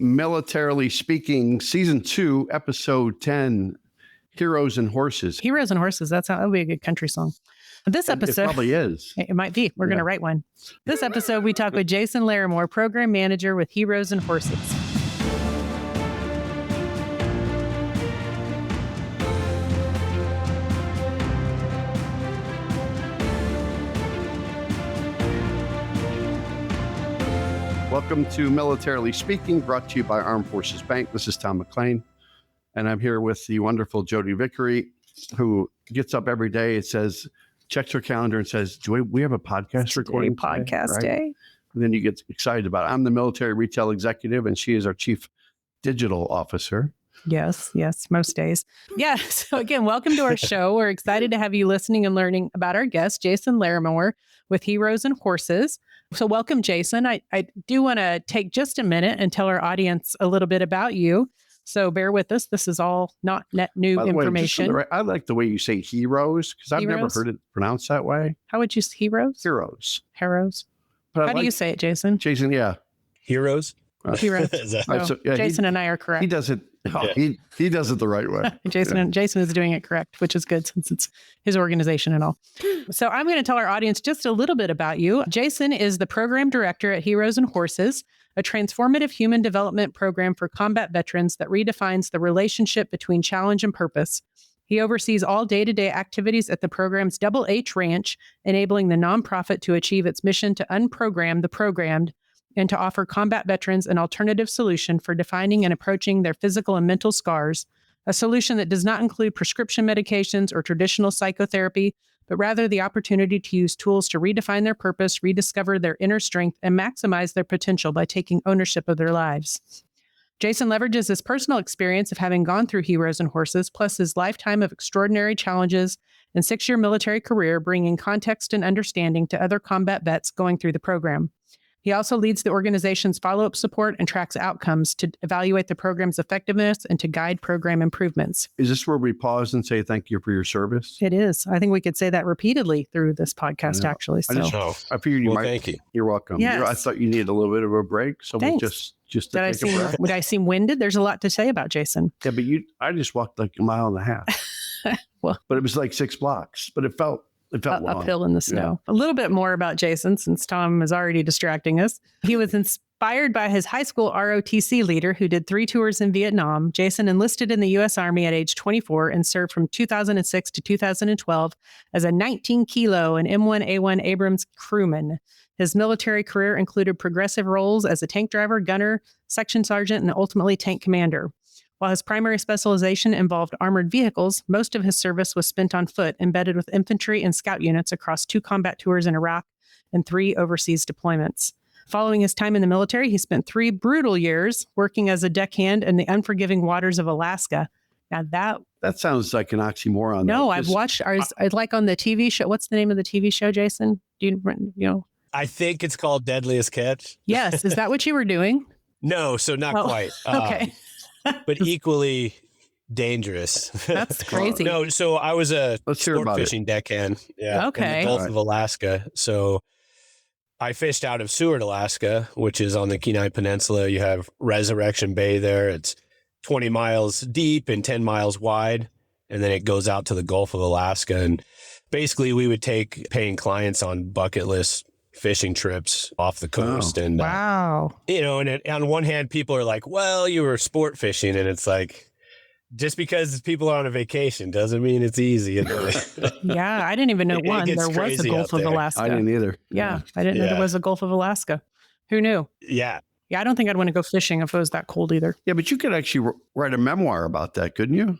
Militarily Speaking, Season 2, Episode 10, Heroes and Horses. Heroes and Horses. That would be a good country song. This episode. It probably is. It might be. We're going to write one. This episode, we talk with Jason Laramore, Program Manager with Heroes and Horses. Welcome to Militarily Speaking, brought to you by Armed Forces Bank. This is Tom McLean, and I'm here with the wonderful Jodi Vickery, who gets up every day. It says, checks her calendar and says, "Do we have a podcast recording today?" Podcast day. And then you get excited about it. I'm the military retail executive, and she is our chief digital officer. Yes, most days. Yeah. So again, welcome to our show. We're excited to have you listening and learning about our guest, Jason Laramore with Heroes and Horses. So welcome, Jason. I do want to take just a minute and tell our audience a little bit about you. So bear with us. This is all not net new information. I like the way you say heroes, because I've never heard it pronounced that way. How would you say heroes? Heroes. But how do you say it, Jason? Jason, yeah. Heroes? Heroes. Jason and I are correct. He does it. He does it the right way. Jason is doing it correct, which is good since it's his organization and all. So I'm going to tell our audience just a little bit about you. Jason is the program director at Heroes and Horses, a transformative human development program for combat veterans that redefines the relationship between challenge and purpose. He oversees all day-to-day activities at the program's Double H Ranch, enabling the nonprofit to achieve its mission to unprogram the programmed and to offer combat veterans an alternative solution for defining and approaching their physical and mental scars, a solution that does not include prescription medications or traditional psychotherapy, but rather the opportunity to use tools to redefine their purpose, rediscover their inner strength, and maximize their potential by taking ownership of their lives. Jason leverages his personal experience of having gone through Heroes and Horses, plus his lifetime of extraordinary challenges and 6-year military career, bringing context and understanding to other combat vets going through the program. He also leads the organization's follow-up support and tracks outcomes to evaluate the program's effectiveness and to guide program improvements. Is this where we pause and say thank you for your service? It is. I think we could say that repeatedly through this podcast, actually. So I figured you might. Thank you. You're welcome. Yes. I thought you needed a little bit of a break, so we'll just to take a break. Would I seem winded? There's a lot to say about Jason. Yeah, but I just walked like a mile and a half. Well, but it was like 6 blocks, but it felt long. Uphill in the snow. Yeah. A little bit more about Jason, since Tom is already distracting us. He was inspired by his high school ROTC leader who did 3 tours in Vietnam. Jason enlisted in the U.S. Army at age 24 and served from 2006 to 2012 as a 19-kilo and M1A1 Abrams crewman. His military career included progressive roles as a tank driver, gunner, section sergeant, and ultimately tank commander. While his primary specialization involved armored vehicles, most of his service was spent on foot, embedded with infantry and scout units across 2 combat tours in Iraq and 3 overseas deployments. Following his time in the military, he spent 3 brutal years working as a deckhand in the unforgiving waters of Alaska. Now that sounds like an oxymoron. No, I've watched like on the TV show. What's the name of the TV show, Jason? Do you know? I think it's called Deadliest Catch. Yes. Is that what you were doing? No, so not quite. Okay. But equally dangerous. That's crazy. No, so I was a sport fishing deckhand. Yeah. Okay. In the Gulf of Alaska. So I fished out of Seward, Alaska, which is on the Kenai Peninsula. You have Resurrection Bay there. It's 20 miles deep and 10 miles wide. And then it goes out to the Gulf of Alaska. And basically we would take paying clients on bucket list fishing trips off the coast. And, wow. And on one hand, people are like, well, you were sport fishing. And it's like, just because people are on a vacation doesn't mean it's easy. Yeah. I didn't even know there was a Gulf of Alaska. I didn't either. Yeah. I didn't know there was a Gulf of Alaska. Who knew? Yeah. Yeah. I don't think I'd want to go fishing if it was that cold either. Yeah. But you could actually write a memoir about that, couldn't you?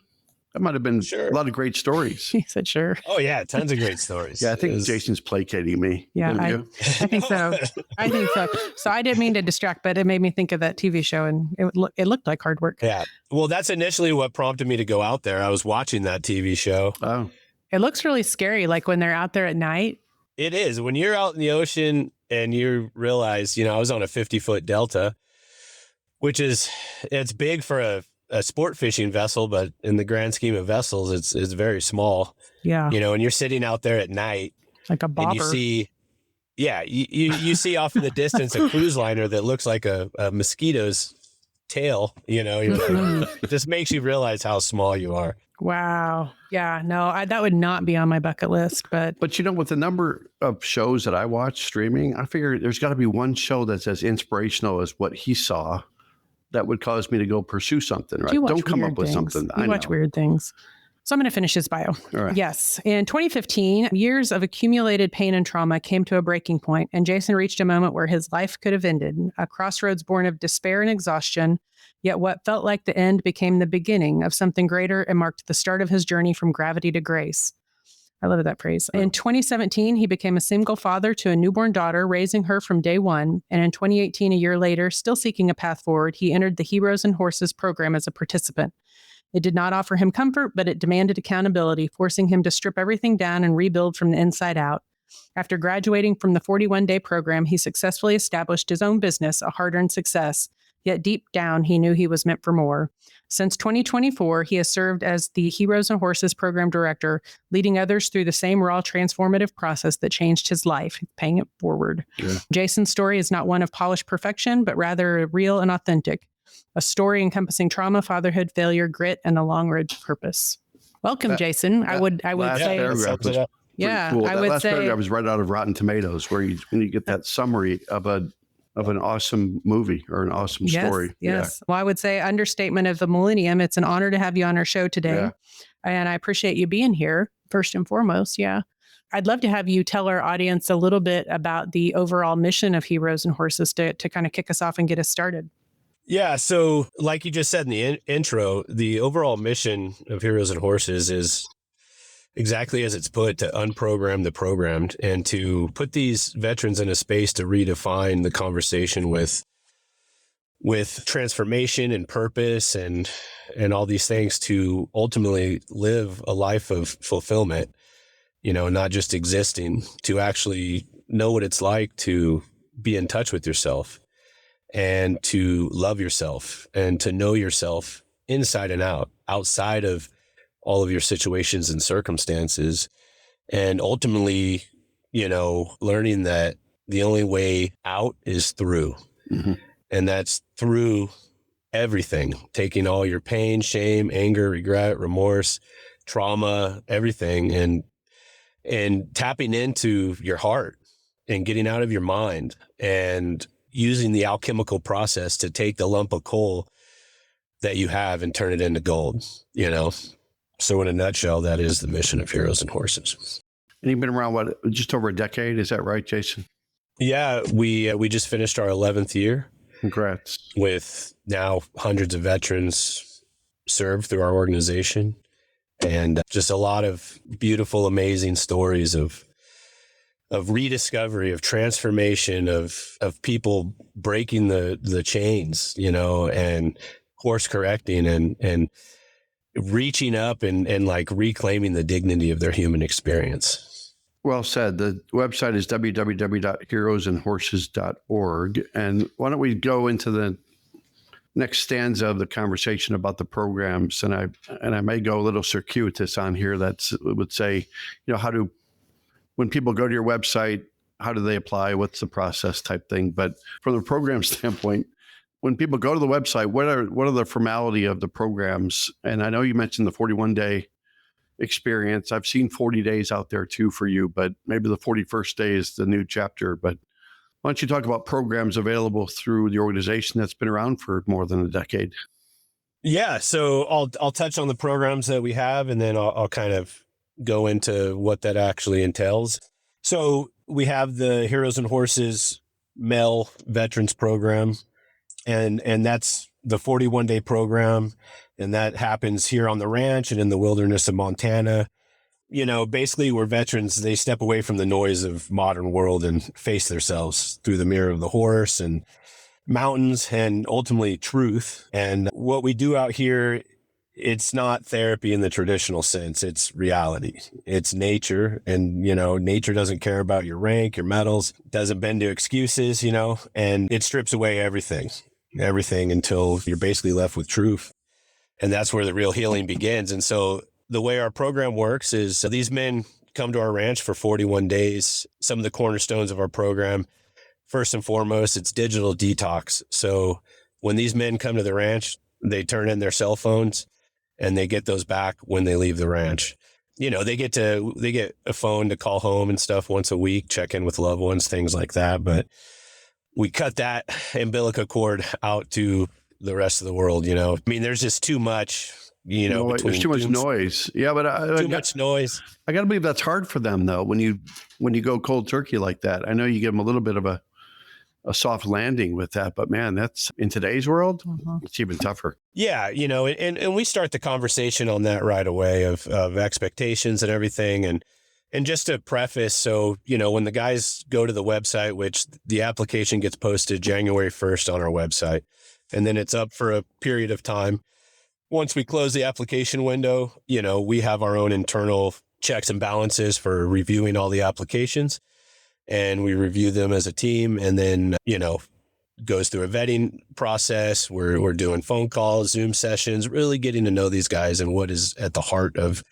That might have been a lot of great stories. He said, sure. Oh, yeah. Tons of great stories. Yeah, I think Jason's placating me. Yeah, I think so. I think so. So I didn't mean to distract, but it made me think of that TV show, and it looked like hard work. Yeah. Well, that's initially what prompted me to go out there. I was watching that TV show. Oh. It looks really scary, like when they're out there at night. It is. When you're out in the ocean and you realize, I was on a 50-foot delta, which it's big for a sport fishing vessel, but in the grand scheme of vessels, it's very small. Yeah. And you're sitting out there at night, like a bobber. And you see, you see off in the distance a cruise liner that looks like a mosquito's tail, you're like, it just makes you realize how small you are. Wow. Yeah. No, that would not be on my bucket list, but But with the number of shows that I watch streaming, I figure there's got to be one show that's as inspirational as what he saw that would cause me to go pursue something, right? you watch Don't come weird up with things. something. You I watch know. weird things. So I'm going to finish his bio. All right. Yes. In 2015, years of accumulated pain and trauma came to a breaking point, and Jason reached a moment where his life could have ended, a crossroads born of despair and exhaustion. Yet what felt like the end became the beginning of something greater and marked the start of his journey from gravity to grace. I love that phrase. In 2017, he became a single father to a newborn daughter, raising her from day one. And in 2018, a year later, still seeking a path forward, he entered the Heroes and Horses program as a participant. It did not offer him comfort, but it demanded accountability, forcing him to strip everything down and rebuild from the inside out. After graduating from the 41-day program, he successfully established his own business, a hard-earned success. Yet deep down, he knew he was meant for more. Since 2024, he has served as the Heroes and Horses program director, leading others through the same raw, transformative process that changed his life, paying it forward. Yeah. Jason's story is not one of polished perfection, but rather real and authentic. A story encompassing trauma, fatherhood, failure, grit, and a long road to purpose. Welcome, Jason. I would last say, paragraph was yeah, cool. I That would last say, paragraph was right out of Rotten Tomatoes, where when you get that summary of an awesome movie or an awesome story. Yes. Well, I would say understatement of the millennium. It's an honor to have you on our show today. Yeah. And I appreciate you being here, first and foremost. Yeah. I'd love to have you tell our audience a little bit about the overall mission of Heroes and Horses to kind of kick us off and get us started. Yeah. So like you just said in the intro, the overall mission of Heroes and Horses is exactly as it's put, to unprogram the programmed and to put these veterans in a space to redefine the conversation with transformation and purpose and all these things to ultimately live a life of fulfillment, not just existing, to actually know what it's like to be in touch with yourself and to love yourself and to know yourself inside and out, outside of all of your situations and circumstances. And ultimately, learning that the only way out is through. Mm-hmm. And that's through everything, taking all your pain, shame, anger, regret, remorse, trauma, everything, and tapping into your heart and getting out of your mind and using the alchemical process to take the lump of coal that you have and turn it into gold, So in a nutshell, that is the mission of Heroes and Horses. And you've been around, just over a decade? Is that right, Jason? Yeah, we just finished our 11th year. Congrats. With now hundreds of veterans served through our organization, and just a lot of beautiful, amazing stories of rediscovery, of transformation, of people breaking the chains, and course correcting and reaching up and like reclaiming the dignity of their human experience. Well said. The website is www.heroesandhorses.org. And why don't we go into the next stanza of the conversation about the programs? And I may go a little circuitous on here. Would say, when people go to your website, how do they apply? What's the process type thing? But from the program standpoint, when people go to the website, what are the formality of the programs? And I know you mentioned the 41-day experience. I've seen 40 days out there too for you, but maybe the 41st day is the new chapter. But why don't you talk about programs available through the organization that's been around for more than a decade? Yeah, so I'll touch on the programs that we have, and then I'll kind of go into what that actually entails. So we have the Heroes and Horses Male Veterans Program, and that's the 41-day program. And that happens here on the ranch and in the wilderness of Montana. Basically where veterans, they step away from the noise of modern world and face themselves through the mirror of the horse and mountains and ultimately truth. And what we do out here, it's not therapy in the traditional sense. It's reality. It's nature. And, nature doesn't care about your rank, your medals, doesn't bend to excuses, and it strips away everything until you're basically left with truth. And that's where the real healing begins. And so the way our program works is these men come to our ranch for 41 days. Some of the cornerstones of our program, first and foremost, it's digital detox. So when these men come to the ranch, they turn in their cell phones and they get those back when they leave the ranch. They get a phone to call home and stuff once a week, check in with loved ones, things like that. But we cut that umbilical cord out to the rest of the world. I mean, there's just too much, there's too much noise. Yeah, but much noise. I got to believe that's hard for them though. When you go cold turkey like that, I know you give them a little bit of a soft landing with that, but man, that's in today's world, it's even tougher. Yeah. And we start the conversation on that right away of expectations and everything. And just to preface, so, when the guys go to the website, which the application gets posted January 1st on our website, and then it's up for a period of time. Once we close the application window, we have our own internal checks and balances for reviewing all the applications, and we review them as a team, and then, goes through a vetting process. We're doing phone calls, Zoom sessions, really getting to know these guys and what is at the heart of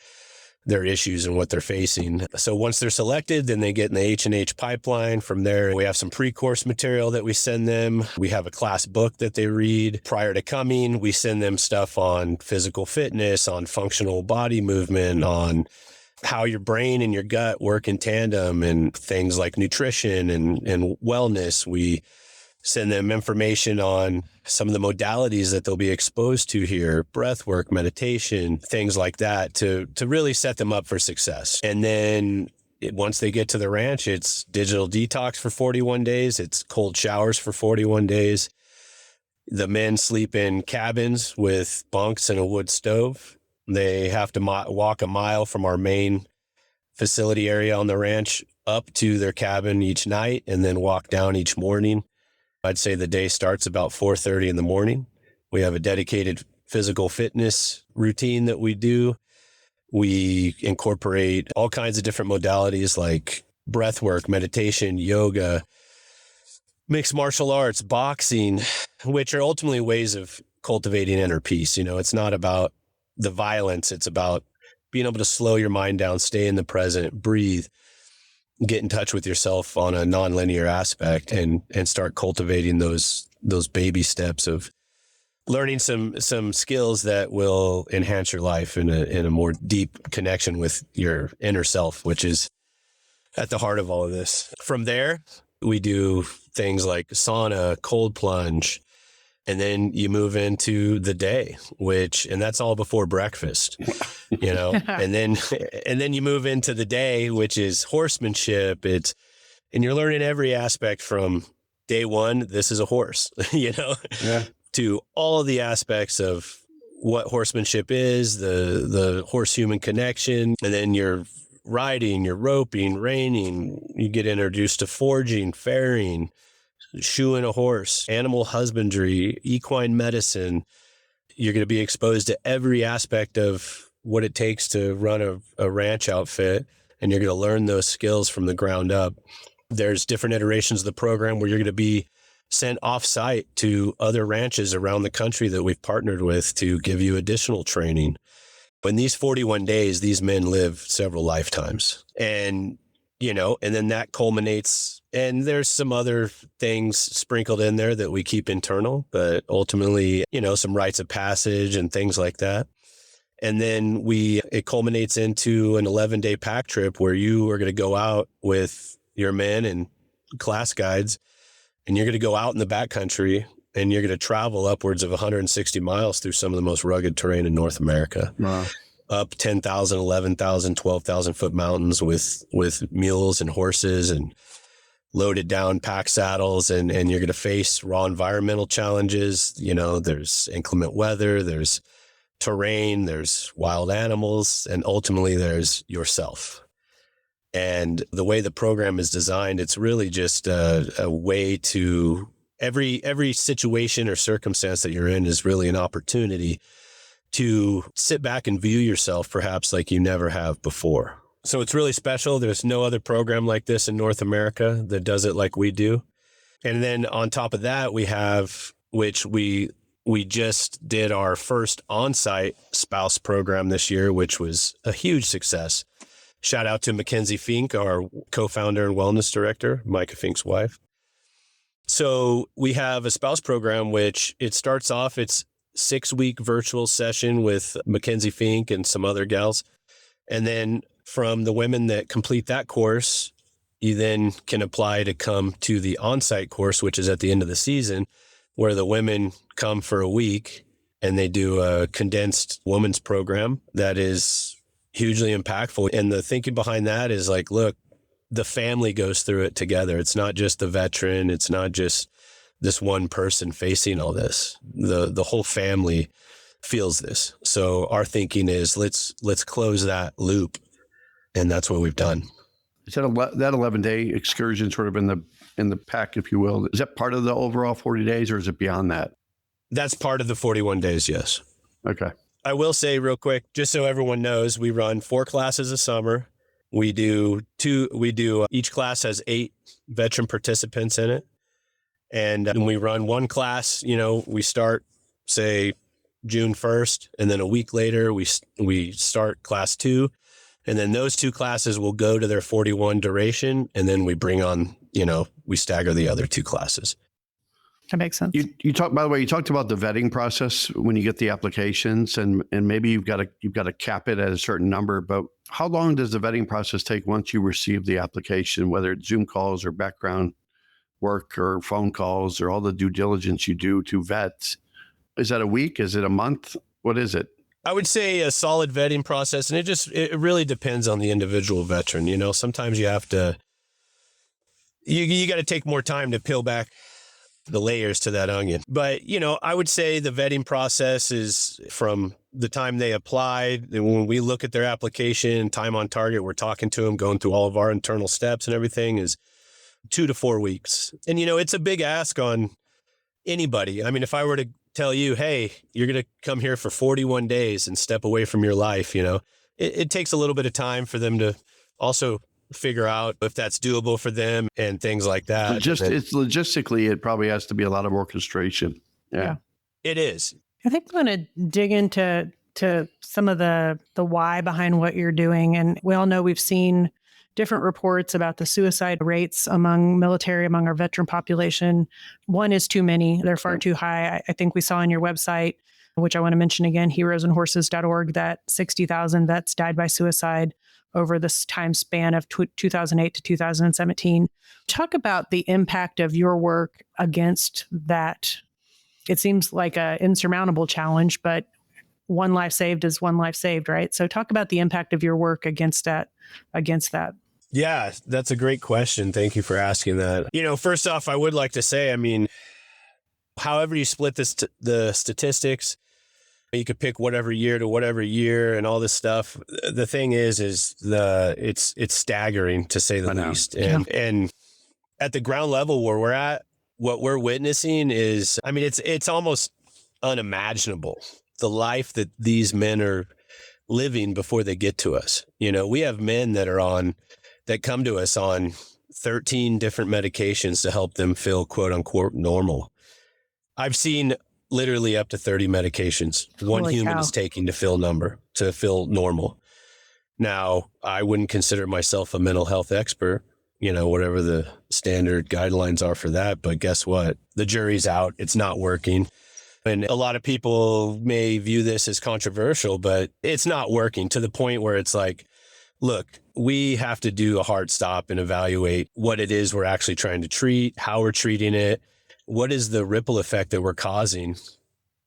their issues and what they're facing. So once they're selected, then they get in the H&H pipeline. From there, we have some pre-course material that we send them. We have a class book that they read prior to coming. We send them stuff on physical fitness, on functional body movement, on how your brain and your gut work in tandem, and things like nutrition and wellness. We send them information on some of the modalities that they'll be exposed to here, breath work, meditation, things like that, to really set them up for success. And then once they get to the ranch, it's digital detox for 41 days. It's cold showers for 41 days. The men sleep in cabins with bunks and a wood stove. They have to walk a mile from our main facility area on the ranch up to their cabin each night, and then walk down each morning. I'd say the day starts about 4:30 in the morning. We have a dedicated physical fitness routine that we do. We incorporate all kinds of different modalities like breath work, meditation, yoga, mixed martial arts, boxing, which are ultimately ways of cultivating inner peace. It's not about the violence. It's about being able to slow your mind down, stay in the present, breathe, get in touch with yourself on a nonlinear aspect, and start cultivating those baby steps of learning some skills that will enhance your life in a more deep connection with your inner self, which is at the heart of all of this. From there, we do things like sauna, cold plunge, and then you move into the day, and that's all before breakfast, and then you move into the day, which is horsemanship. And you're learning every aspect from day one. This is a horse, to all of the aspects of what horsemanship is, the horse human connection. And then you're riding, you're roping, reining, you get introduced to forging, farring, shoeing a horse, animal husbandry, equine medicine. You're going to be exposed to every aspect of what it takes to run a ranch outfit, and you're going to learn those skills from the ground up. There's different iterations of the program where you're going to be sent off-site to other ranches around the country that we've partnered with to give you additional training. In these 41 days, these men live several lifetimes. And then that culminates, and there's some other things sprinkled in there that we keep internal, but ultimately, some rites of passage and things like that. And then it culminates into an 11-day pack trip where you are going to go out with your men and class guides, and you're going to go out in the backcountry, and you're going to travel upwards of 160 miles through some of the most rugged terrain in North America. Wow. Up 10,000, 11,000, 12,000 foot mountains with mules and horses and loaded down pack saddles. And you're going to face raw environmental challenges. There's inclement weather, there's terrain, there's wild animals, and ultimately there's yourself. And the way the program is designed, it's really just a way to every situation or circumstance that you're in is really an opportunity to sit back and view yourself perhaps like you never have before. So it's really special. There's no other program like this in North America that does it like we do. And then on top of that, we have, which we just did our first on-site spouse program this year, which was a huge success. Shout out to Mackenzie Fink, our co-founder and wellness director, Micah Fink's wife. So we have a spouse program, which it starts off, it's 6-week virtual session with Mackenzie Fink and some other gals. And then from the women that complete that course, you then can apply to come to the on-site course, which is at the end of the season, where the women come for a week and they do a condensed women's program that is hugely impactful. And the thinking behind that is like, look, the family goes through it together. It's not just the veteran. It's not just this one person facing all this. The whole family feels this. So our thinking is let's close that loop. And that's what we've done. Is that that 11-day excursion sort of in the pack, if you will? Is that part of the overall 40 days or is it beyond that? That's part of the 41 days, yes. Okay. I will say real quick, just so everyone knows, we run 4 classes a summer. Each class has 8 veteran participants in it. And we run one class, we start, say, June 1st, and then a week later, we start class 2. And then those 2 classes will go to their 41 duration. And then we bring on, we stagger the other 2 classes. That makes sense. You talked about the vetting process when you get the applications and maybe you've got to cap it at a certain number, but how long does the vetting process take once you receive the application, whether it's Zoom calls or background work or phone calls or all the due diligence you do to vet? Is that a week? Is it a month? What is it? I would say a solid vetting process, and it really depends on the individual veteran. Sometimes you have to, you got to take more time to peel back the layers to that onion. But, I would say the vetting process is from the time they apply, and when we look at their application, time on target, we're talking to them, going through all of our internal steps and everything, is 2 to 4 weeks. And, it's a big ask on anybody. I mean, if I were to tell you, hey, you're going to come here for 41 days and step away from your life, it takes a little bit of time for them to also figure out if that's doable for them and things like that. It's logistically, it probably has to be a lot of orchestration. Yeah. It is. I think I'm going to dig into some of the why behind what you're doing. And we all know we've seen different reports about the suicide rates among our veteran population. One is too many. They're far too high. I think we saw on your website, which I want to mention again, heroesandhorses.org, that 60,000 vets died by suicide over this time span of 2008 to 2017. Talk about the impact of your work against that. It seems like an insurmountable challenge, but one life saved is one life saved, right? So talk about the impact of your work against that. Yeah, that's a great question. Thank you for asking that. First off, I would like to say, however you split the statistics, you could pick whatever year to whatever year and all this stuff. The thing is it's staggering to say the least. And at the ground level where we're at, what we're witnessing is, it's almost unimaginable. The life that these men are living before they get to us. We have men that come to us on 13 different medications to help them feel quote unquote normal. I've seen literally up to 30 medications one human is taking to feel normal. Now, I wouldn't consider myself a mental health expert, whatever the standard guidelines are for that. But guess what? The jury's out. It's not working. And a lot of people may view this as controversial, but it's not working to the point where it's like, look, we have to do a hard stop and evaluate what it is we're actually trying to treat, how we're treating it. What is the ripple effect that we're causing,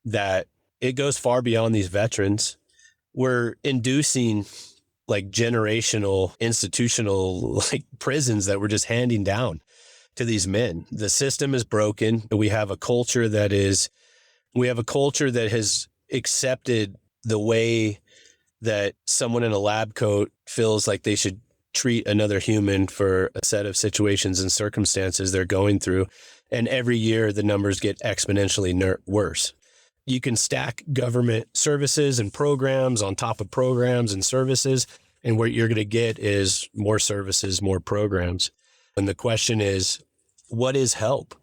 that it goes far beyond these veterans? We're inducing like generational, institutional, like prisons that we're just handing down to these men. The system is broken. We have a culture that has accepted the way that someone in a lab coat feels like they should treat another human for a set of situations and circumstances they're going through. And every year the numbers get exponentially worse. You can stack government services and programs on top of programs and services, and what you're going to get is more services, more programs. And the question is, what is help?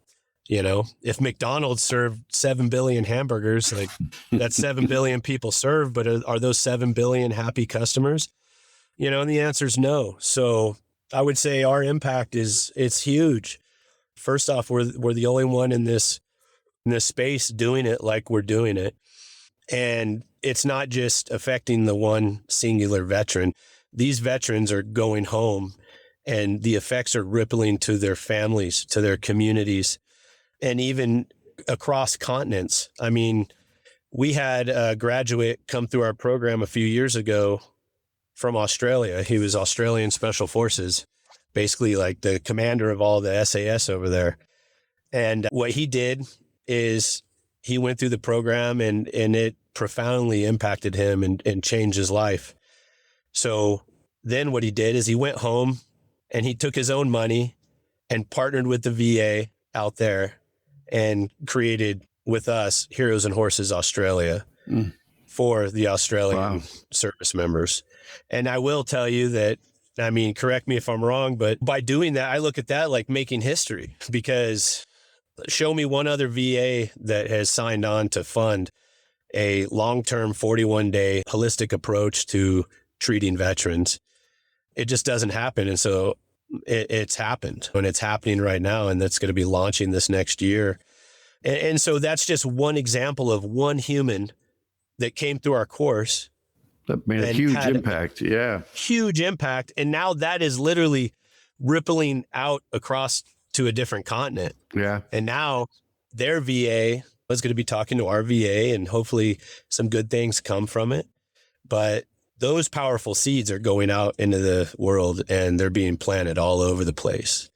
If McDonald's served 7 billion hamburgers, like that's 7 billion people served, but are those 7 billion happy customers? And the answer is no. So I would say our impact it's huge. First off, we're the only one in this space doing it like we're doing it. And it's not just affecting the one singular veteran. These veterans are going home, and the effects are rippling to their families, to their communities, and even across continents. I mean, we had a graduate come through our program a few years ago from Australia. He was Australian Special Forces, basically like the commander of all the SAS over there. And what he did is he went through the program, and it profoundly impacted him and changed his life. So then what he did is he went home and he took his own money and partnered with the VA out there and created with us Heroes and Horses Australia for the Australian service members. And I will tell you that, I mean, correct me if I'm wrong, but by doing that, I look at that like making history, because show me one other VA that has signed on to fund a long-term 41-day holistic approach to treating veterans. It just doesn't happen. And so it's happened, and it's happening right now. And that's going to be launching this next year. And so that's just one example of one human that came through our course. That made a huge impact. Yeah. Huge impact. And now that is literally rippling out across to a different continent. Yeah. And now their VA is going to be talking to our VA, and hopefully some good things come from it. But those powerful seeds are going out into the world, and they're being planted all over the place.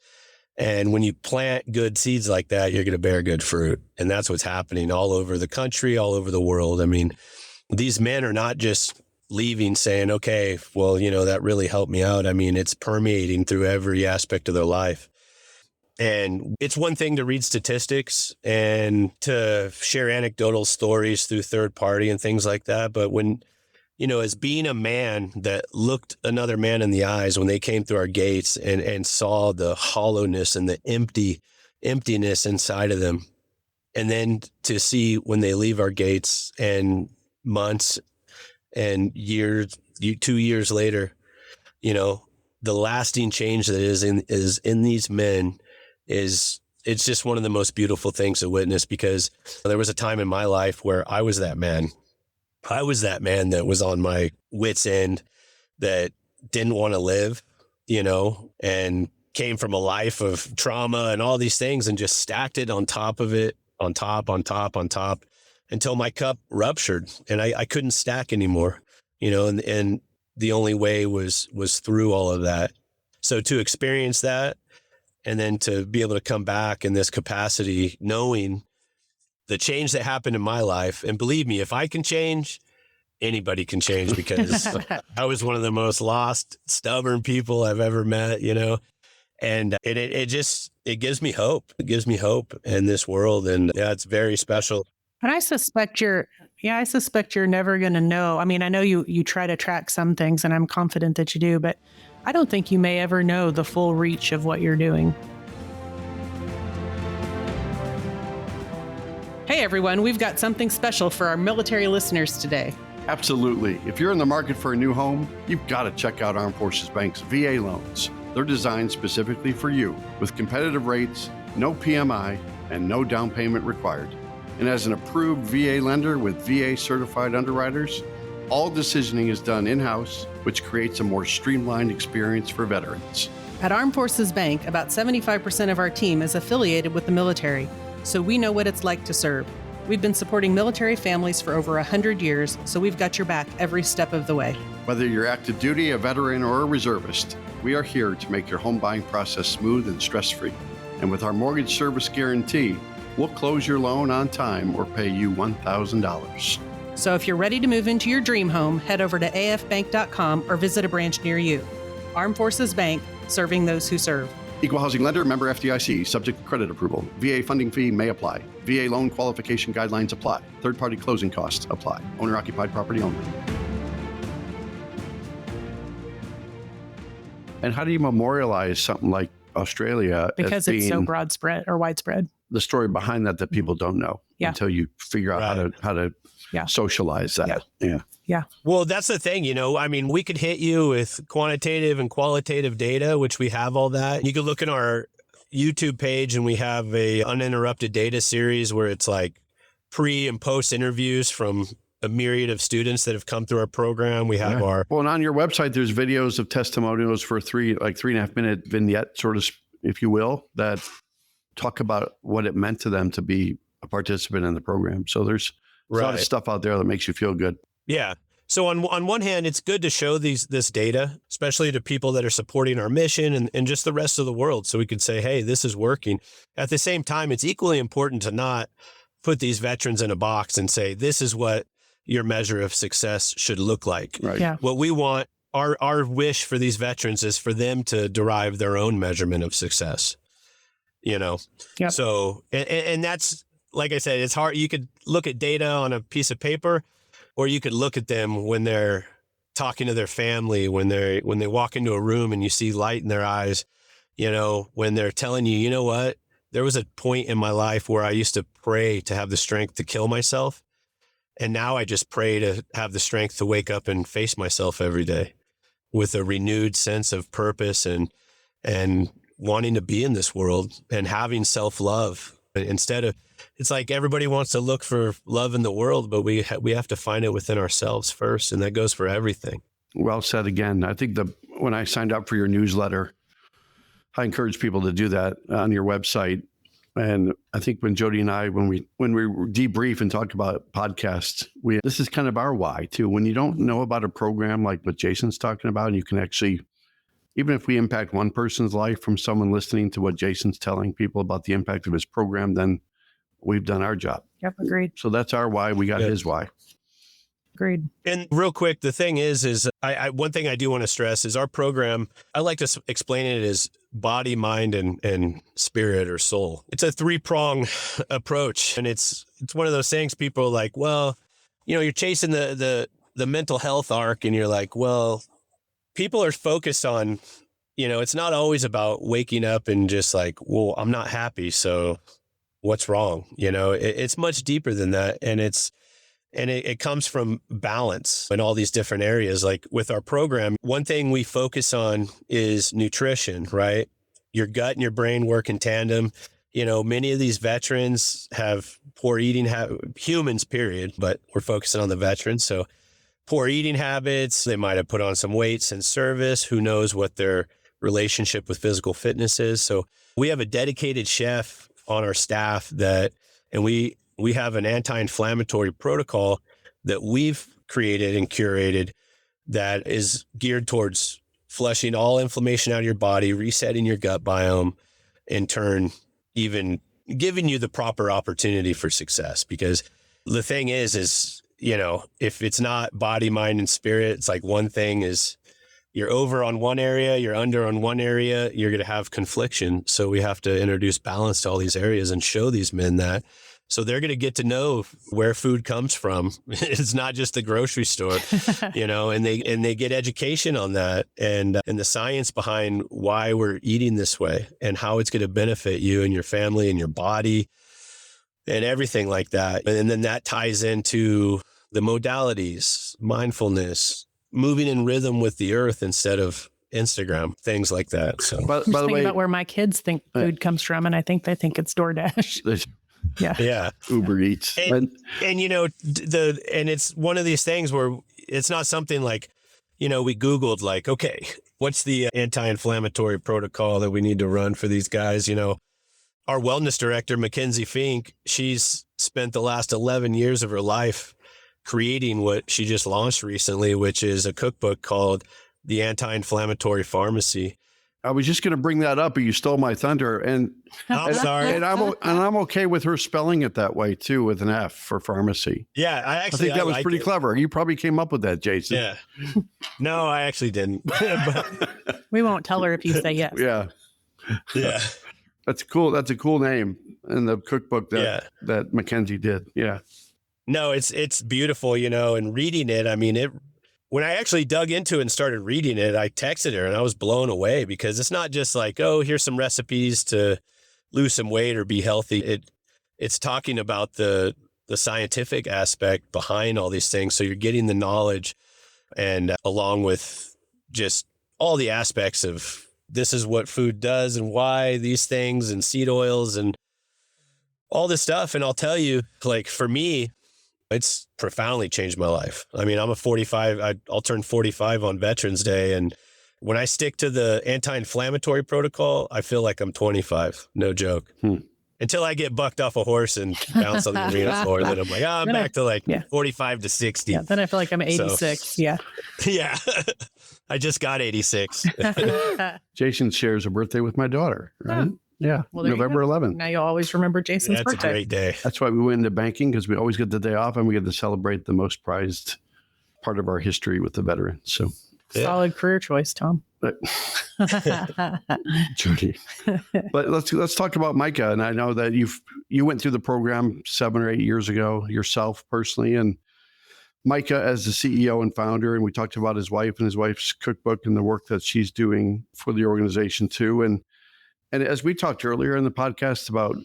And when you plant good seeds like that, you're going to bear good fruit. And that's what's happening all over the country, all over the world. I mean, these men are not just leaving saying, okay, well, you know, that really helped me out. I mean, it's permeating through every aspect of their life. And it's one thing to read statistics and to share anecdotal stories through third party and things like that. But when, you know, as being a man that looked another man in the eyes when they came through our gates and saw the hollowness and the emptiness inside of them. And then to see when they leave our gates and months and years, 2 years later, you know, the lasting change that is in these men it's just one of the most beautiful things to witness, because there was a time in my life where I was that man. I was that man that was on my wit's end, that didn't want to live, you know, and came from a life of trauma and all these things, and just stacked it on top of it, on top, until my cup ruptured and I couldn't stack anymore, you know, and the only way was through all of that. So to experience that, and then to be able to come back in this capacity, knowing the change that happened in my life. And believe me, if I can change, anybody can change, because I was one of the most lost, stubborn people I've ever met, you know, and it gives me hope. It gives me hope in this world. And yeah, it's very special. And I suspect you're never going to know. I mean, I know you try to track some things, and I'm confident that you do, but I don't think you may ever know the full reach of what you're doing. Hey, everyone, we've got something special for our military listeners today. Absolutely. If you're in the market for a new home, you've got to check out Armed Forces Bank's VA loans. They're designed specifically for you, with competitive rates, no PMI, and no down payment required. And as an approved VA lender with VA certified underwriters, all decisioning is done in-house, which creates a more streamlined experience for veterans. At Armed Forces Bank, about 75% of our team is affiliated with the military, so we know what it's like to serve. We've been supporting military families for over 100 years, so we've got your back every step of the way. Whether you're active duty, a veteran, or a reservist, we are here to make your home buying process smooth and stress-free. And with our mortgage service guarantee, we'll close your loan on time or pay you $1,000. So if you're ready to move into your dream home, head over to afbank.com or visit a branch near you. Armed Forces Bank, serving those who serve. Equal housing lender, member FDIC, subject to credit approval. VA funding fee may apply. VA loan qualification guidelines apply. Third-party closing costs apply. Owner-occupied property only. And how do you memorialize something like Australia? Because it's so broad spread or widespread. The story behind that people don't know until you figure out how to socialize that. Yeah. Well, that's the thing, you know, I mean, we could hit you with quantitative and qualitative data, which we have all that. You could look in our YouTube page, and we have a uninterrupted data series where it's like pre and post interviews from a myriad of students that have come through our program. We have our Well, and on your website, there's videos of testimonials for 3.5 minute vignette, sort of, if you will, that talk about what it meant to them to be a participant in the program. So there's a lot of stuff out there that makes you feel good. Yeah. So on one hand, it's good to show this data, especially to people that are supporting our mission and just the rest of the world. So we can say, hey, this is working. At the same time, it's equally important to not put these veterans in a box and say, this is what your measure of success should look like. Right. Yeah. What we want, our wish for these veterans is for them to derive their own measurement of success, you know? Yep. So, and that's, like I said, it's hard. You could look at data on a piece of paper, or you could look at them when they're talking to their family, when they walk into a room and you see light in their eyes, you know, when they're telling you, you know what, there was a point in my life where I used to pray to have the strength to kill myself. And now I just pray to have the strength to wake up and face myself every day with a renewed sense of purpose and wanting to be in this world and having self-love instead of, it's like everybody wants to look for love in the world, but we have to find it within ourselves first. And that goes for everything. Well said again. I think when I signed up for your newsletter, I encourage people to do that on your website. And I think when Jodi and I, when we debrief and talk about podcasts, this is kind of our why too. When you don't know about a program like what Jason's talking about, and you can actually, even if we impact one person's life from someone listening to what Jason's telling people about the impact of his program, then we've done our job. Yep, agreed. So that's our why. We got his why. Agreed. And real quick, the thing is I one thing I do want to stress is our program, I like to explain it as body, mind, and spirit or soul. It's a 3-prong approach. And it's one of those things people are like, well, you know, you're chasing the mental health arc and you're like, well, people are focused on, you know, it's not always about waking up and just like, well, I'm not happy, so what's wrong? You know, it's much deeper than that. And it comes from balance in all these different areas. Like with our program, one thing we focus on is nutrition, right? Your gut and your brain work in tandem. You know, many of these veterans have poor eating humans, period, but we're focusing on the veterans. So poor eating habits, they might have put on some weights in service. Who knows what their relationship with physical fitness is. So we have a dedicated chef on our staff and we have an anti-inflammatory protocol that we've created and curated that is geared towards flushing all inflammation out of your body, resetting your gut biome, in turn, even giving you the proper opportunity for success. Because the thing is, you know, if it's not body, mind, and spirit, it's like one thing is you're over on one area, you're under on one area, you're going to have confliction. So we have to introduce balance to all these areas and show these men that. So they're going to get to know where food comes from. It's not just the grocery store, you know, and they get education on that and the science behind why we're eating this way and how it's going to benefit you and your family and your body and everything like that. And then that ties into the modalities, mindfulness, moving in rhythm with the earth instead of Instagram, things like that. So by the way, about where my kids think food comes from, and I think they think it's DoorDash. Yeah. Uber Eats. And you know, and it's one of these things where it's not something like, you know, we Googled like, okay, what's the anti-inflammatory protocol that we need to run for these guys? You know, our wellness director, Mackenzie Fink, she's spent the last 11 years of her life creating what she just launched recently, which is a cookbook called The Anti-Inflammatory Pharmacy. I was just going to bring that up, but you stole my thunder. And sorry. And I'm okay with her spelling it that way too, with an F for pharmacy. Yeah, I think that was pretty clever. You probably came up with that, Jason. Yeah. No, I actually didn't. But, we won't tell her if you say yes. Yeah. That's cool. That's a cool name in the cookbook that Mackenzie did. Yeah. No, it's beautiful, you know, and reading it, I mean, when I actually dug into it and started reading it, I texted her and I was blown away because it's not just like, oh, here's some recipes to lose some weight or be healthy. It's talking about the scientific aspect behind all these things. So you're getting the knowledge and along with just all the aspects of this is what food does and why these things and seed oils and all this stuff. And I'll tell you, like, for me, it's profoundly changed my life. I mean, I'm a 45, I'll turn 45 on Veterans Day. And when I stick to the anti-inflammatory protocol, I feel like I'm 25. No joke. Until I get bucked off a horse and bounce on the arena floor. Then I'm like, I'm back to like 45 to 60. Yeah, then I feel like I'm 86. So, yeah. Yeah. I just got 86. Jason shares a birthday with my daughter, right? Yeah. Well, November 11th. Now you'll always remember Jason's birthday. That's a great day. That's why we went into banking, because we always get the day off and we get to celebrate the most prized part of our history with the veterans. So solid career choice, Tom. Jodi. But let's talk about Micah. And I know that you went through the program 7 or 8 years ago yourself personally, and Micah as the CEO and founder, and we talked about his wife and his wife's cookbook and the work that she's doing for the organization too. And as we talked earlier in the podcast about,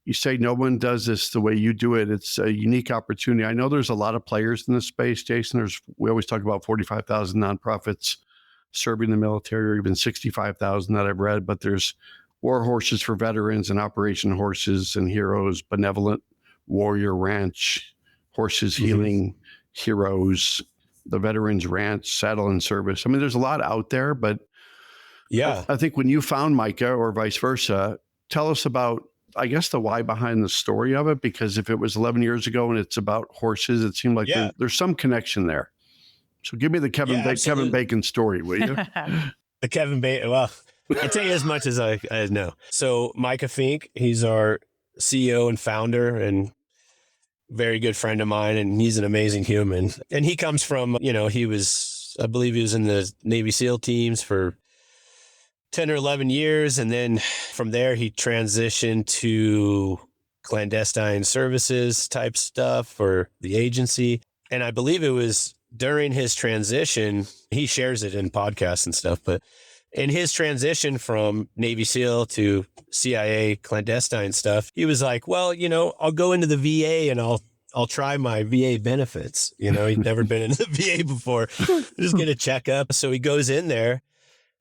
you say no one does this the way you do it. It's a unique opportunity. I know there's a lot of players in this space, Jason. We always talk about 45,000 nonprofits serving the military, or even 65,000 that I've read, but there's War Horses for Veterans and Operation Horses and Heroes, Benevolent Warrior Ranch, Horses Healing Heroes, the Veterans Ranch, Saddle and Service. I mean, there's a lot out there, but yeah, I think when you found Micah, or vice versa, tell us about, I guess, the why behind the story of it, because if it was 11 years ago and it's about horses, it seemed like there's some connection there. So give me the Kevin Bacon story, will you? The Kevin Bacon. Well, I'll tell you as much as I know. So Micah Fink, he's our CEO and founder and very good friend of mine, and he's an amazing human. And he comes from, I believe he was in the Navy SEAL teams for 10 or 11 years. And then from there, he transitioned to clandestine services type stuff for the agency. And I believe it was during his transition, he shares it in podcasts and stuff, but in his transition from Navy SEAL to CIA clandestine stuff, he was like, well, I'll go into the VA and I'll try my VA benefits. He'd never been in the VA before. Just get a checkup. So he goes in there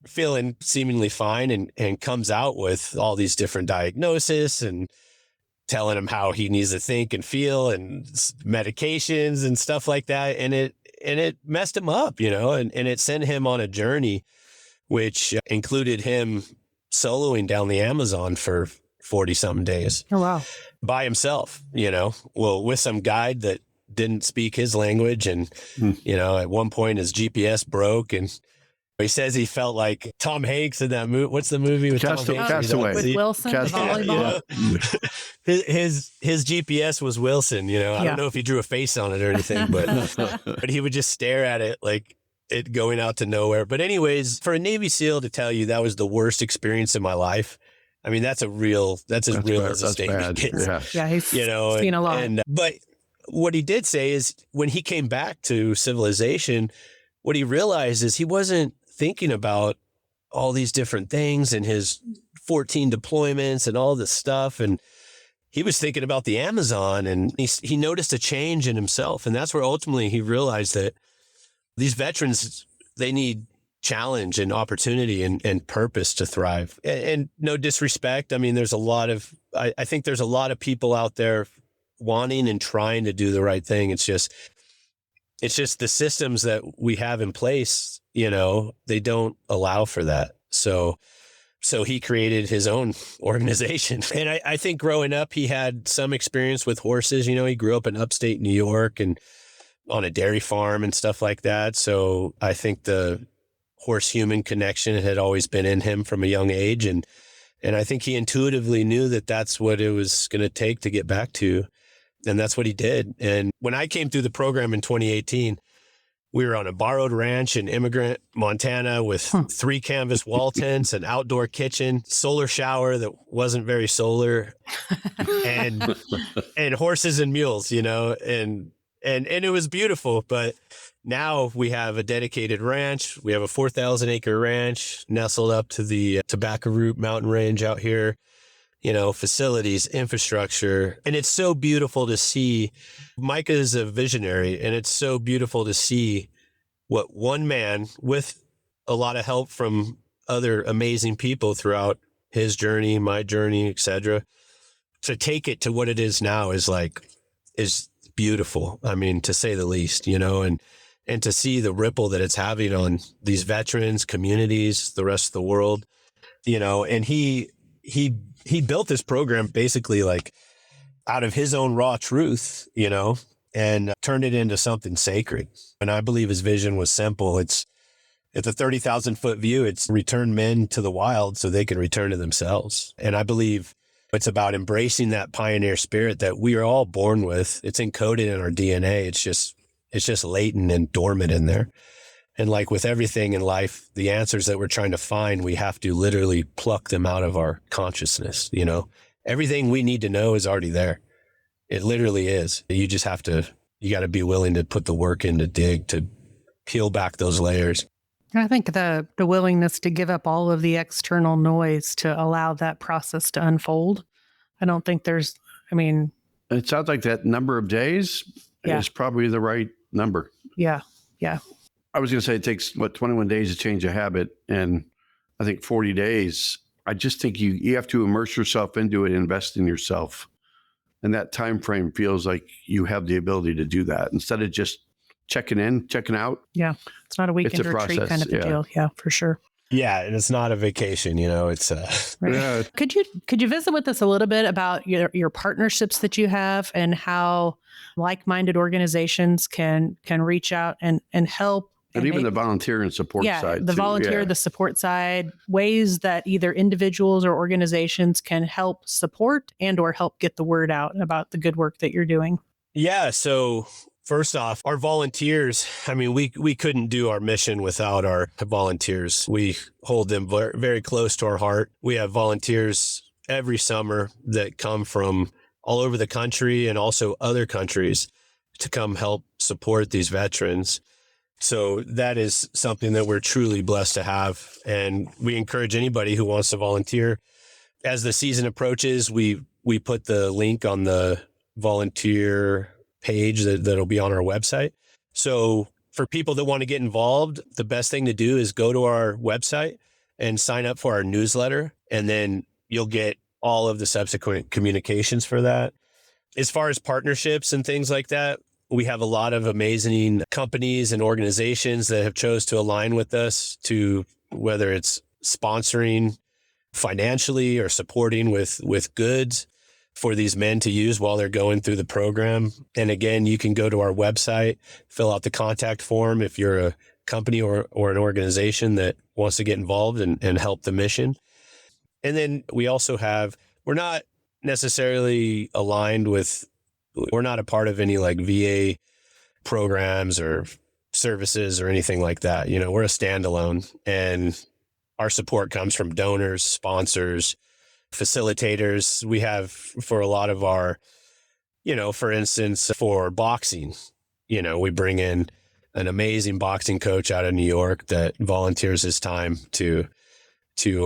feeling seemingly fine and comes out with all these different diagnoses and telling him how he needs to think and feel and medications and stuff like that. And it messed him up, and it sent him on a journey, which included him soloing down the Amazon for 40 something days. Oh, wow. By himself, with some guide that didn't speak his language. And, at one point his GPS broke, and he says he felt like Tom Hanks in that movie. What's the movie with Tom Hanks? Castaway. With Wilson, volleyball. His GPS was Wilson. I don't know if he drew a face on it or anything, but he would just stare at it like it going out to nowhere. But anyways, for a Navy SEAL to tell you that was the worst experience in my life, I mean, that's as real as a statement gets. Yeah, he's seen a lot. But what he did say is when he came back to civilization, what he realized is he wasn't thinking about all these different things and his 14 deployments and all this stuff. And he was thinking about the Amazon, and he noticed a change in himself. And that's where ultimately he realized that these veterans, they need challenge and opportunity and purpose to thrive. And no disrespect. I mean, I think there's a lot of people out there wanting and trying to do the right thing. It's just the systems that we have in place, they don't allow for that. So he created his own organization. And I think growing up, he had some experience with horses. He grew up in upstate New York and on a dairy farm and stuff like that. So I think the horse-human connection had always been in him from a young age. And I think he intuitively knew that that's what it was going to take to get back to. And that's what he did. And when I came through the program in 2018, we were on a borrowed ranch in Immigrant, Montana, with 3 canvas wall tents, an outdoor kitchen, solar shower that wasn't very solar, and horses and mules, and it was beautiful. But now we have a dedicated ranch. We have a 4,000 acre ranch nestled up to the Tobacco Root mountain range out here. Facilities, infrastructure. And it's so beautiful to see. Micah is a visionary, and it's so beautiful to see what one man, with a lot of help from other amazing people throughout his journey, my journey, etc. To take it to what it is now is beautiful. I mean, to say the least, and to see the ripple that it's having on these veterans, communities, the rest of the world, and he built this program basically like out of his own raw truth, and turned it into something sacred. And I believe his vision was simple. It's a 30,000 foot view. It's return men to the wild so they can return to themselves. And I believe it's about embracing that pioneer spirit that we are all born with. It's encoded in our DNA. It's just latent and dormant in there. And like with everything in life, the answers that we're trying to find, we have to literally pluck them out of our consciousness. Everything we need to know is already there. It literally is. You just got to be willing to put the work in to dig, to peel back those layers. I think the willingness to give up all of the external noise to allow that process to unfold. I don't think it sounds like that number of days is probably the right number. Yeah. Yeah. I was going to say it takes 21 days to change a habit. And I think 40 days, I just think you have to immerse yourself into it, invest in yourself. And that time frame feels like you have the ability to do that instead of just checking in, checking out. Yeah. It's not a weekend retreat process, kind of a deal. Yeah, for sure. Yeah. And it's not a vacation, it's right. Yeah. Could you visit with us a little bit about your partnerships that you have and how like-minded organizations can reach out and help? And even the volunteer and support side. The volunteer, the support side, ways that either individuals or organizations can help support and or help get the word out about the good work that you're doing. Yeah. So first off, our volunteers, we couldn't do our mission without our volunteers. We hold them very, very close to our heart. We have volunteers every summer that come from all over the country and also other countries to come help support these veterans. So that is something that we're truly blessed to have. And we encourage anybody who wants to volunteer. As the season approaches, we put the link on the volunteer page that'll be on our website. So for people that want to get involved, the best thing to do is go to our website and sign up for our newsletter. And then you'll get all of the subsequent communications for that. As far as partnerships and things like that, we have a lot of amazing companies and organizations that have chose to align with us, to whether it's sponsoring financially or supporting with goods for these men to use while they're going through the program. And again, you can go to our website, fill out the contact form if you're a company or an organization that wants to get involved and help the mission. And then we also we're not necessarily aligned with, we're not a part of any like VA programs or services or anything like that. We're a standalone, and our support comes from donors, sponsors, facilitators. We have for a lot of our, for instance, for boxing, we bring in an amazing boxing coach out of New York that volunteers his time to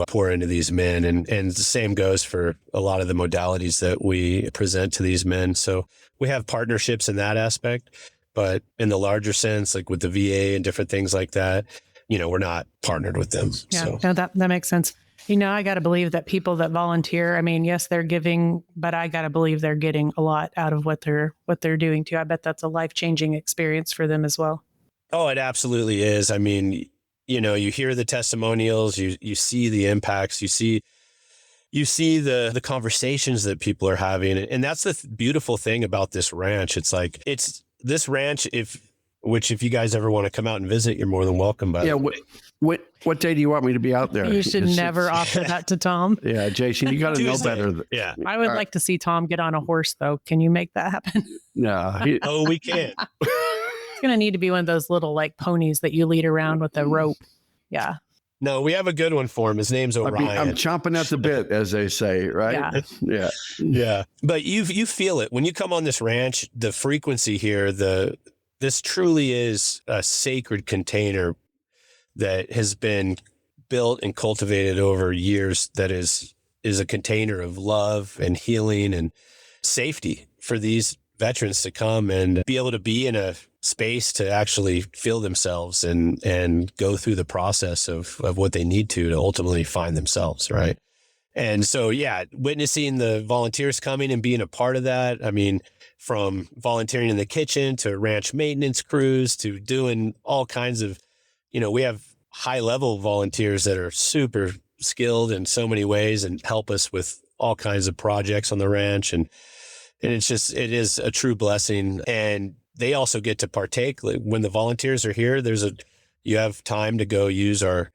pour into these men. And the same goes for a lot of the modalities that we present to these men. So we have partnerships in that aspect, but in the larger sense, like with the VA and different things like that, we're not partnered with them. Yeah, so. no, that makes sense. I got to believe that people that volunteer, yes, they're giving, but I got to believe they're getting a lot out of what they're doing too. I bet that's a life-changing experience for them as well. Oh, it absolutely is. You hear the testimonials, you see the impacts, you see the conversations that people are having. And that's the beautiful thing about this ranch. It's like, this ranch, if you guys ever want to come out and visit, you're more than welcome. By what day do you want me to be out there? You should never offer that to Tom. Yeah, Jason, you got to know better. Yeah. I would like to see Tom get on a horse though. Can you make that happen? No. We can. It's going to need to be one of those little like ponies that you lead around with a rope. Yeah. No, we have a good one for him. His name's Orion. I'm chomping at the bit, as they say, right? Yeah. Yeah. But you feel it when you come on this ranch, the frequency here, this truly is a sacred container that has been built and cultivated over years, that is a container of love and healing and safety for these veterans to come and be able to be in space to actually feel themselves and go through the process of what they need to ultimately find themselves, right? And so, yeah, witnessing the volunteers coming and being a part of that. I mean, from volunteering in the kitchen to ranch maintenance crews to doing all kinds of, we have high level volunteers that are super skilled in so many ways and help us with all kinds of projects on the ranch. And it is a true blessing. And they also get to partake. Like, when the volunteers are here, you have time to go use our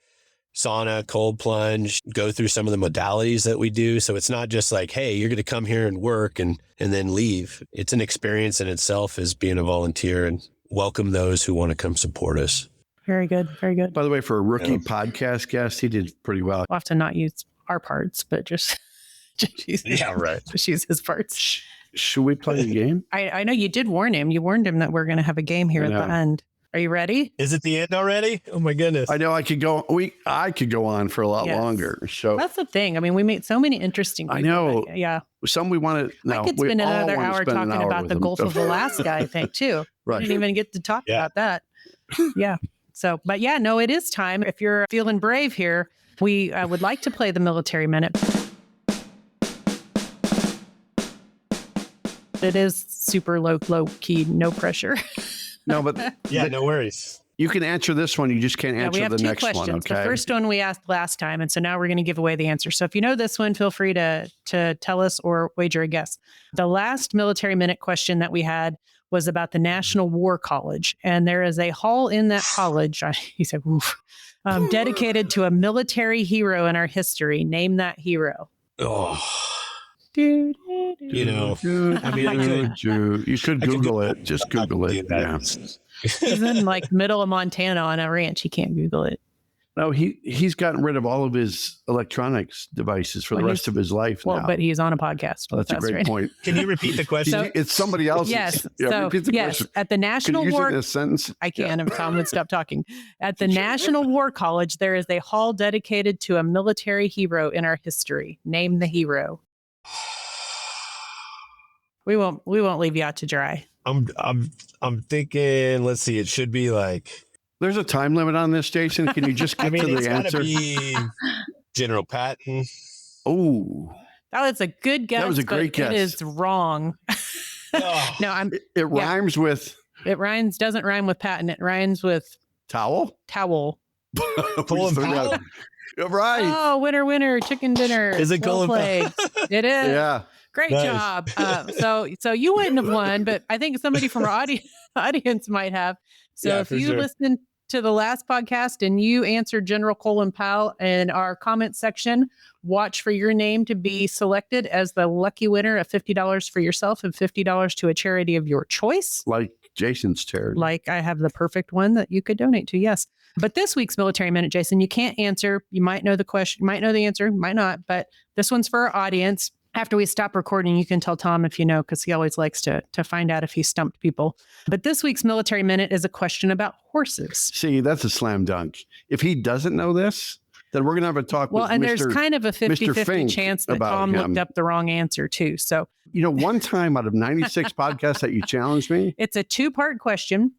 sauna, cold plunge, go through some of the modalities that we do. So it's not just like, hey, you're going to come here and work and then leave. It's an experience in itself as being a volunteer, and welcome those who want to come support us. Very good. Very good. By the way, for a rookie podcast guest, he did pretty well. We'll have to not use our parts, but just use his parts. Should we play a game? I know you did warn him. You warned him that we're going to have a game here at the end. Are you ready? Is it the end already? Oh my goodness. I know I could go on for a lot longer. So that's the thing. I mean, we meet so many interesting people. I know. Yeah. Some we want to know. I could spend another hour talking about the Gulf of Alaska, I think, too. Right. We didn't even get to talk about that. Yeah. So, but yeah, no, it is time. If you're feeling brave here, we would like to play the Military Minute. It is super low key, no pressure. No, but no worries. You can answer this one. You just can't answer the next questions. one. Okay. The first one we asked last time, and so now we're going to give away the answer. So if you know this one, feel free to tell us or wager a guess. The last Military Minute question that we had was about the National War College, and there is a hall in that college. He said, "Oof," dedicated to a military hero in our history. Name that hero. Oh. You know, I mean, you could Google it. Just Google it. Yeah. He's in like middle of Montana on a ranch. He can't Google it. No, he's gotten rid of all of his electronics devices for the rest of his life now. But he's on a podcast. Well, that's a great point. Can you repeat the question? It's somebody else's. Yes. Repeat the question. At the National War... Can you use it in a sentence? I can if Tom would stop talking. At the National War College, there is a hall dedicated to a military hero in our history. Name the hero. We won't leave you out to dry. I'm thinking, let's see, it should be like... There's a time limit on this, Jason. Can you just get to the answer? Be General Patton. Oh. That was a good guess. That was a great guess. It is wrong. No, It rhymes with... It doesn't rhyme with Patton. It rhymes with... Towel? Towel. Colin Powell? Right. Oh, winner, chicken dinner. Is it Colin Powell? It is. Yeah. Great job. So you wouldn't have won, but I think somebody from our audience might have. So if you listen to the last podcast and you answered General Colin Powell in our comment section, watch for your name to be selected as the lucky winner of $50 for yourself and $50 to a charity of your choice. Like Jason's charity. Like I have the perfect one that you could donate to. Yes. But this week's Military Minute, Jason, you can't answer. You might know the question, you might know the answer, might not. But this one's for our audience. After we stop recording, you can tell Tom if you know, because he always likes to find out if he stumped people. But this week's Military Minute is a question about horses. See, that's a slam dunk. If he doesn't know this, then we're going to have a talk with and there's kind of a 50-50 chance that Tom looked up the wrong answer, too. So, one time out of 96 podcasts that you challenged me. It's a two-part question.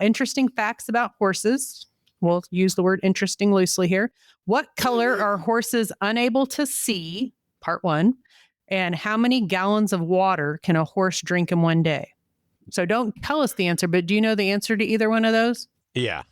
Interesting facts about horses. We'll use the word interesting loosely here. What color are horses unable to see? Part one. And how many gallons of water can a horse drink in one day? So don't tell us the answer, but do you know the answer to either one of those? Yeah.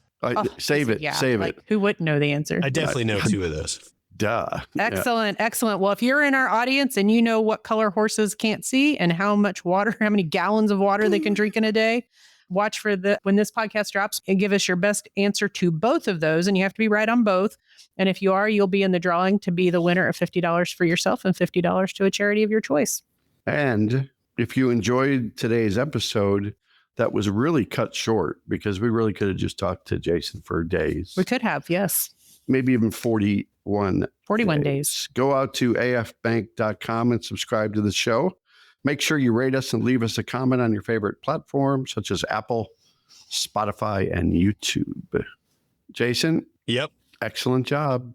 Save it. Save it. Who wouldn't know the answer? I definitely know two of those. Duh. Excellent. Yeah. Excellent. Well, if you're in our audience and you know what color horses can't see and how many gallons of water they can drink in a day, watch for when this podcast drops and give us your best answer to both of those. And you have to be right on both. And if you are, you'll be in the drawing to be the winner of $50 for yourself and $50 to a charity of your choice. And if you enjoyed today's episode, that was really cut short because we really could have just talked to Jason for days. We could have, yes. Maybe even 41 days. Go out to afbank.com and subscribe to the show. Make sure you rate us and leave us a comment on your favorite platform, such as Apple, Spotify, and YouTube. Jason? Yep. Excellent job.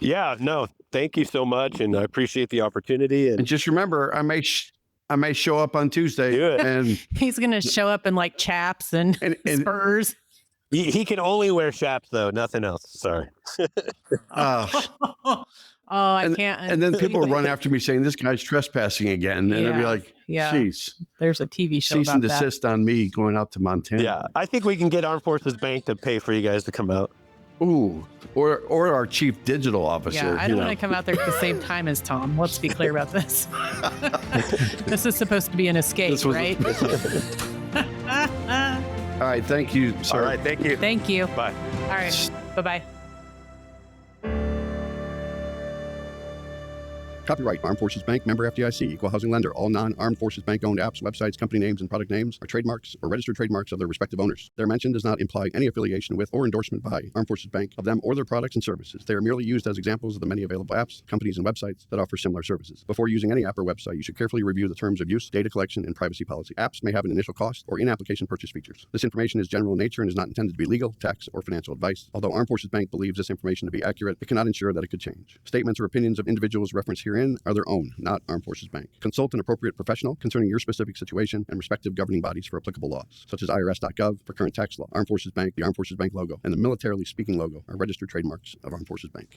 Yeah, no, thank you so much. And I appreciate the opportunity. And just remember, I I may show up on Tuesday. Do it. And He's going to show up in like chaps and spurs. He can only wear chaps though, nothing else. Sorry. I can't. And then people will run after me saying, this guy's trespassing again. And I'd be like, geez. There's a TV show Cease about and that. desist on me going out to Montana. Yeah, I think we can get Armed Forces Bank to pay for you guys to come out. Ooh, or our chief digital officer. Yeah, I don't want to come out there at the same time as Tom. Let's be clear about this. This is supposed to be an escape, right? All right, thank you, sir. All right, thank you. Thank you. Bye. All right, bye-bye. Copyright Armed Forces Bank, member FDIC, equal housing lender. All non-Armed Forces Bank owned apps, websites, company names, and product names are trademarks or registered trademarks of their respective owners. Their mention does not imply any affiliation with or endorsement by Armed Forces Bank of them or their products and services. They are merely used as examples of the many available apps, companies, and websites that offer similar services. Before using any app or website, you should carefully review the terms of use, data collection, and privacy policy. Apps may have an initial cost or in-application purchase features. This information is general in nature and is not intended to be legal, tax, or financial advice. Although Armed Forces Bank believes this information to be accurate, it cannot ensure that it could change. Statements or opinions of individuals referenced herein are their own, not Armed Forces Bank. Consult an appropriate professional concerning your specific situation and respective governing bodies for applicable laws, such as IRS.gov for current tax law. Armed Forces Bank, the Armed Forces Bank logo, and the Militarily Speaking logo are registered trademarks of Armed Forces Bank.